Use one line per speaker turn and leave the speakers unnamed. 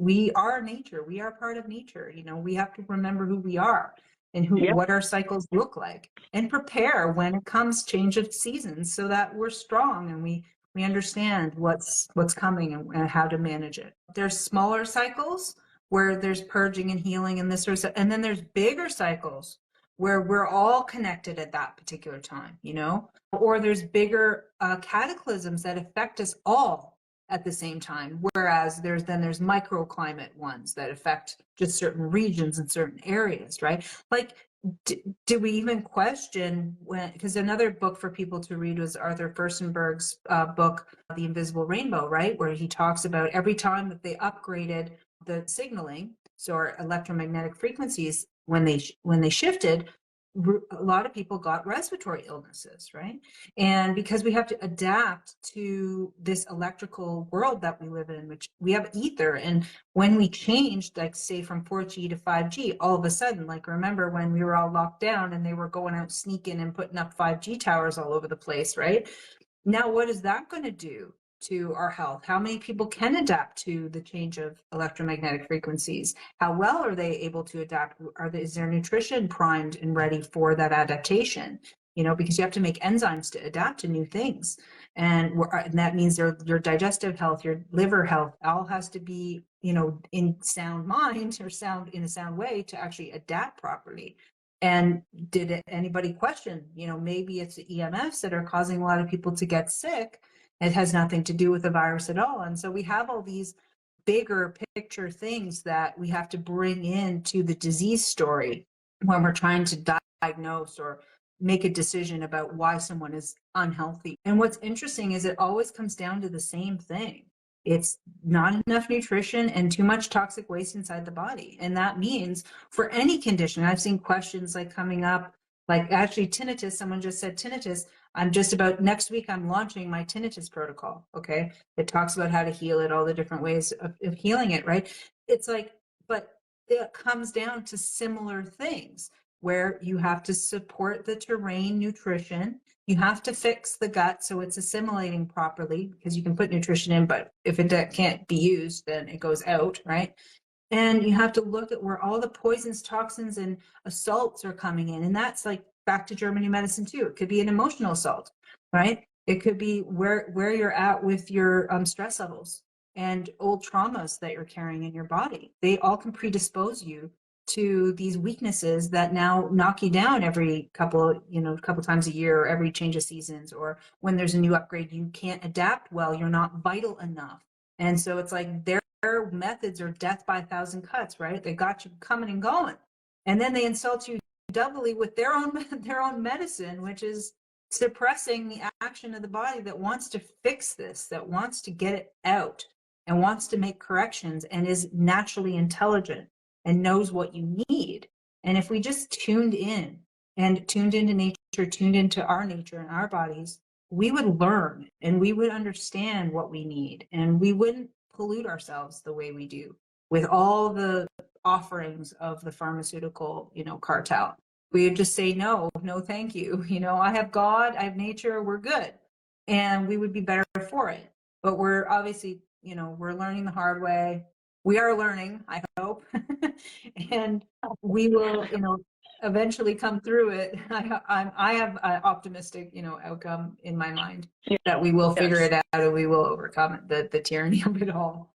we are nature. We are part of nature. You know, we have to remember who we are and what our cycles look like, and prepare when it comes change of seasons, so that we're strong and we understand what's coming and how to manage it. There's smaller cycles where there's purging and healing and this sort of stuff, and then there's bigger cycles where we're all connected at that particular time, you know, or there's bigger cataclysms that affect us all at the same time. Whereas there's microclimate ones that affect just certain regions and certain areas, right? Like, do we even question when, because another book for people to read was Arthur Firstenberg's book, The Invisible Rainbow, right? Where he talks about every time that they upgraded the signaling, so our electromagnetic frequencies, when they shifted, a lot of people got respiratory illnesses, right? And because we have to adapt to this electrical world that we live in, which we have ether. And when we changed, like say from 4G to 5G, all of a sudden, like remember when we were all locked down and they were going out sneaking and putting up 5G towers all over the place, right? Now, what is that going to do to our health? How many people can adapt to the change of electromagnetic frequencies? How well are they able to adapt? Is their nutrition primed and ready for that adaptation? You know, because you have to make enzymes to adapt to new things. And that means your digestive health, your liver health, all has to be, you know, in sound mind or in a sound way to actually adapt properly. And did anybody question, you know, maybe it's the EMFs that are causing a lot of people to get sick. It has nothing to do with the virus at all. And so we have all these bigger picture things that we have to bring into the disease story when we're trying to diagnose or make a decision about why someone is unhealthy. And what's interesting is it always comes down to the same thing. It's not enough nutrition and too much toxic waste inside the body. And that means for any condition, I've seen questions like coming up, like actually tinnitus, someone just said tinnitus. Next week, I'm launching my tinnitus protocol. Okay. It talks about how to heal it, all the different ways of healing it, right? It's like, but it comes down to similar things where you have to support the terrain nutrition. You have to fix the gut so it's assimilating properly, because you can put nutrition in, but if it can't be used, then it goes out, right? And you have to look at where all the poisons, toxins, and assaults are coming in. And that's like back to German medicine too. It could be an emotional assault, right? It could be where you're at with your stress levels and old traumas that you're carrying in your body. They all can predispose you to these weaknesses that now knock you down every couple times a year, or every change of seasons, or when there's a new upgrade, you can't adapt well, you're not vital enough. And so it's like their methods are death by 1,000 cuts, right? They got you coming and going. And then they insult you doubly with their own medicine, which is suppressing the action of the body that wants to fix this, that wants to get it out and wants to make corrections and is naturally intelligent and knows what you need. And if we just tuned into nature, tuned into our nature and our bodies, we would learn and we would understand what we need, and we wouldn't pollute ourselves the way we do with all the offerings of the pharmaceutical, cartel. We would just say, no, thank you. I have God, I have nature, we're good. And we would be better for it. But we're obviously, we're learning the hard way. We are learning, I hope. And we will, eventually come through it. I have an optimistic, outcome in my mind that we will figure it out and we will overcome the tyranny of it all.